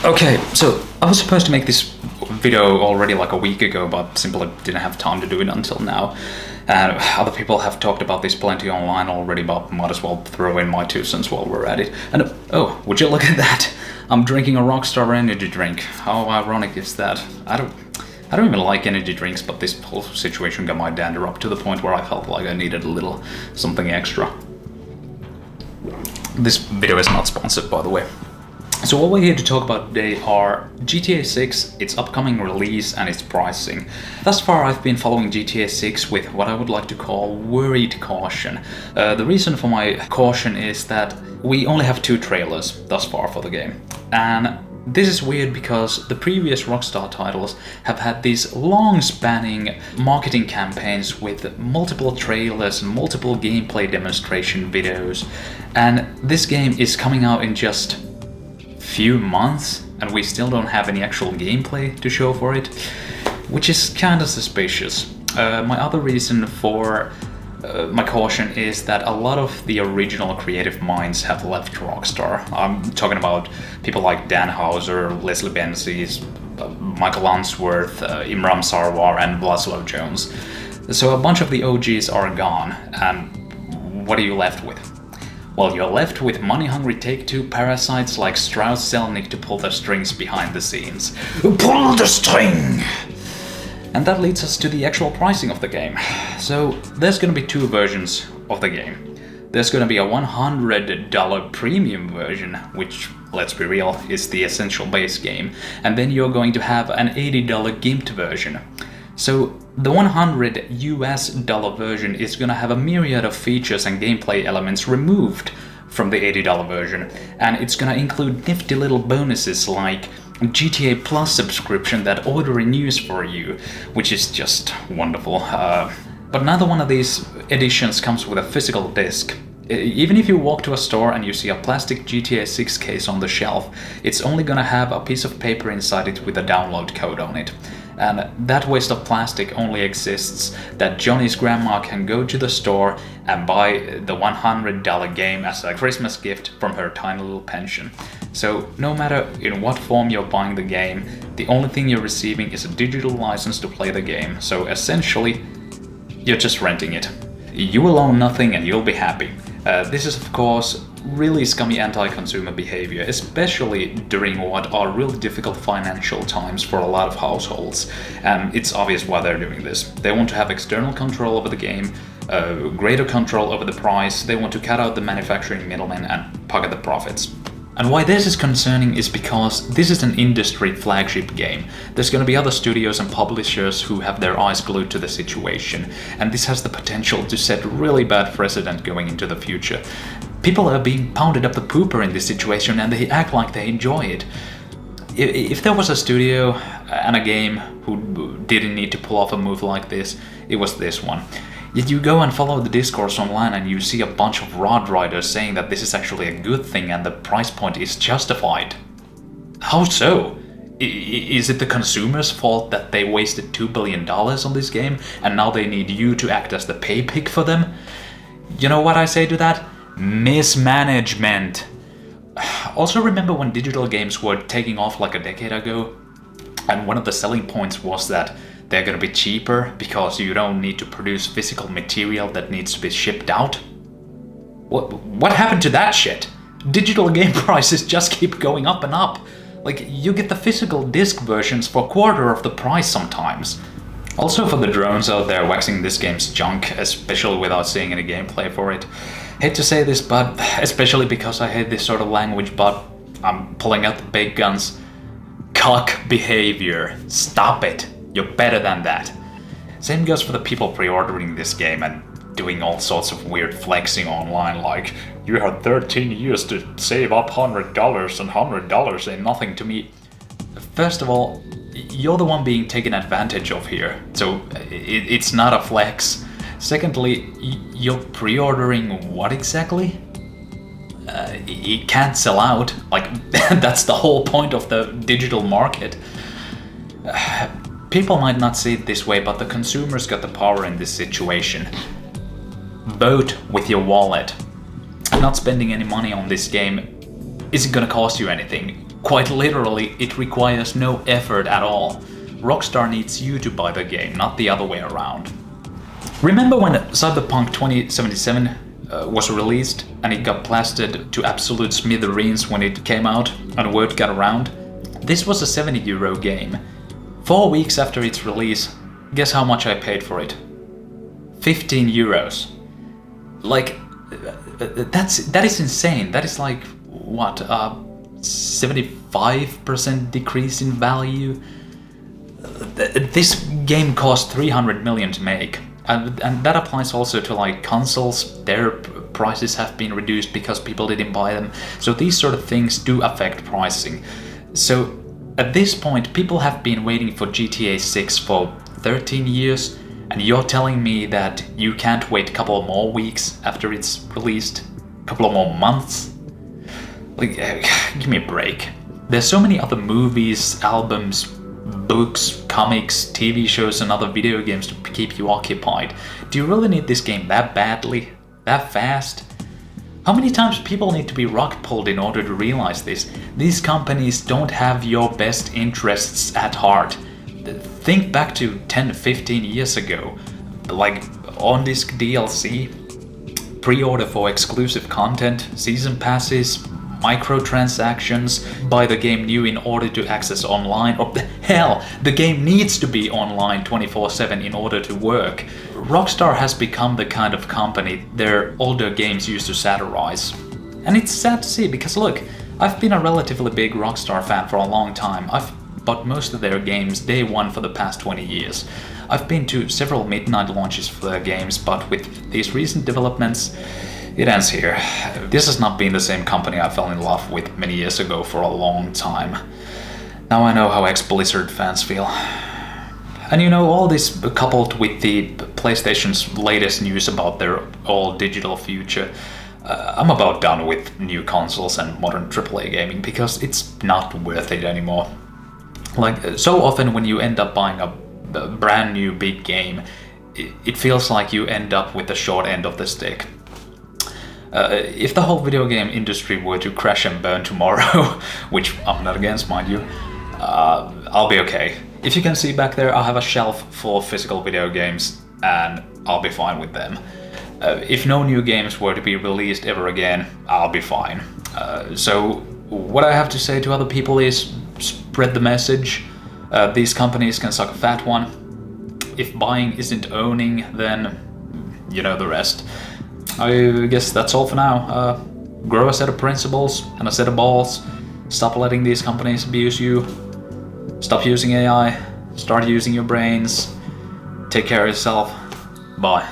Okay, so I was supposed to make this video already like a week ago, but simply didn't have time to do it until now. And other people have talked about this plenty online already, but might as well throw in my 2 cents while we're at it. And oh, would you look at that? I'm drinking a Rockstar energy drink. How ironic is that? I don't even like energy drinks, but this whole situation got my dander up to the point where I felt like I needed a little something extra. This video is not sponsored, by the way. So what we're here to talk about today are GTA 6, its upcoming release and its pricing. Thus far I've been following GTA 6 with what I would like to call worried caution. The reason for my caution is that we only have 2 trailers thus far for the game. And this is weird because the previous Rockstar titles have had these long-spanning marketing campaigns with multiple trailers and multiple gameplay demonstration videos. And this game is coming out in just few months and we still don't have any actual gameplay to show for it, which is kind of suspicious. My other reason for my caution is that a lot of the original creative minds have left Rockstar. I'm talking about people like Dan Houser, Leslie Benzies, Michael Unsworth, Imran Sarwar and Vladislav Jones. So a bunch of the OGs are gone, and what are you left with? Well, you're left with money-hungry Take-Two parasites like 𝙬𝙤𝙩𝙝𝙤 to pull the strings behind the scenes. Pull the string! And that leads us to the actual pricing of the game. So, there's gonna be 2 versions of the game. There's gonna be a $100 premium version, which, let's be real, is the essential base game. And then you're going to have an $80 gimped version. So the $100 version is gonna have a myriad of features and gameplay elements removed from the $80 version, and it's gonna include nifty little bonuses like GTA Plus subscription that auto-renews for you, which is just wonderful. But neither one of these editions comes with a physical disc. Even if you walk to a store and you see a plastic GTA 6 case on the shelf, it's only gonna have a piece of paper inside it with a download code on it. And that waste of plastic only exists that Johnny's grandma can go to the store and buy the $100 game as a Christmas gift from her tiny little pension. So no matter in what form you're buying the game, the only thing you're receiving is a digital license to play the game. So essentially, you're just renting it. You will own nothing and you'll be happy. This is of course really scummy anti-consumer behavior, especially during what are really difficult financial times for a lot of households. And it's obvious why they're doing this. They want to have external control over the game, greater control over the price, they want to cut out the manufacturing middlemen and pocket the profits. And why this is concerning is because this is an industry flagship game. There's going to be other studios and publishers who have their eyes glued to the situation, and this has the potential to set really bad precedent going into the future. People are being pounded up the pooper in this situation and they act like they enjoy it. If there was a studio and a game who didn't need to pull off a move like this, it was this one. Yet you go and follow the discourse online and you see a bunch of rod riders saying that this is actually a good thing and the price point is justified. How so? Is it the consumer's fault that they wasted $2 billion on this game and now they need you to act as the pay pig for them? You know what I say to that? Mismanagement. Also, remember when digital games were taking off like a decade ago? And one of the selling points was that they're gonna be cheaper because you don't need to produce physical material that needs to be shipped out? What happened to that shit? Digital game prices just keep going up and up. Like, you get the physical disc versions for a quarter of the price sometimes. Also, for the drones out there waxing this game's junk, especially without seeing any gameplay for it. Hate to say this, but especially because I hate this sort of language, but I'm pulling out the big guns. Cuck behavior. Stop it. You're better than that. Same goes for the people pre-ordering this game and doing all sorts of weird flexing online like, you had 13 years to save up $100 and $100 ain't nothing to me. First of all, you're the one being taken advantage of here, so it's not a flex. Secondly, you're pre-ordering what exactly? It can't sell out, like that's the whole point of the digital market. People might not see it this way, but the consumers got the power in this situation. Vote with your wallet. Not spending any money on this game isn't gonna cost you anything. Quite literally, it requires no effort at all. Rockstar needs you to buy the game, not the other way around. Remember when Cyberpunk 2077 was released and it got blasted to absolute smithereens when it came out and word got around? This was a €70 game. 4 weeks after its release, guess how much I paid for it? €15. Like, that is insane. That is like, what, 75% decrease in value? This game cost 300 million to make. And that applies also to like consoles. Their prices have been reduced because people didn't buy them. So these sort of things do affect pricing. So at this point, people have been waiting for GTA 6 for 13 years, and you're telling me that you can't wait a couple more weeks after it's released? A couple of more months? Like, give me a break. There's so many other movies, albums, books, comics, TV shows and other video games to keep you occupied. Do you really need this game that badly? That fast? How many times people need to be rock pulled in order to realize this? These companies don't have your best interests at heart. Think back to 10-15 years ago. Like on-disc DLC, pre-order for exclusive content, season passes, microtransactions, buy the game new in order to access online, or hell, the game needs to be online 24/7 in order to work. Rockstar has become the kind of company their older games used to satirize. And it's sad to see, because look, I've been a relatively big Rockstar fan for a long time. I've bought most of their games day one for the past 20 years. I've been to several midnight launches for their games, but with these recent developments, it ends here. This has not been the same company I fell in love with many years ago for a long time. Now I know how ex-Blizzard fans feel. And you know, all this coupled with the PlayStation's latest news about their all-digital future, I'm about done with new consoles and modern AAA gaming because it's not worth it anymore. Like, so often when you end up buying a brand new big game, it feels like you end up with the short end of the stick. If the whole video game industry were to crash and burn tomorrow, which I'm not against, mind you, I'll be okay. If you can see back there, I'll have a shelf full of physical video games, and I'll be fine with them. If no new games were to be released ever again, I'll be fine. So what I have to say to other people is spread the message. These companies can suck a fat one. If buying isn't owning, then you know the rest. I guess that's all for now. Grow a set of principles and a set of balls. Stop letting these companies abuse you. Stop using AI. Start using your brains. Take care of yourself. Bye.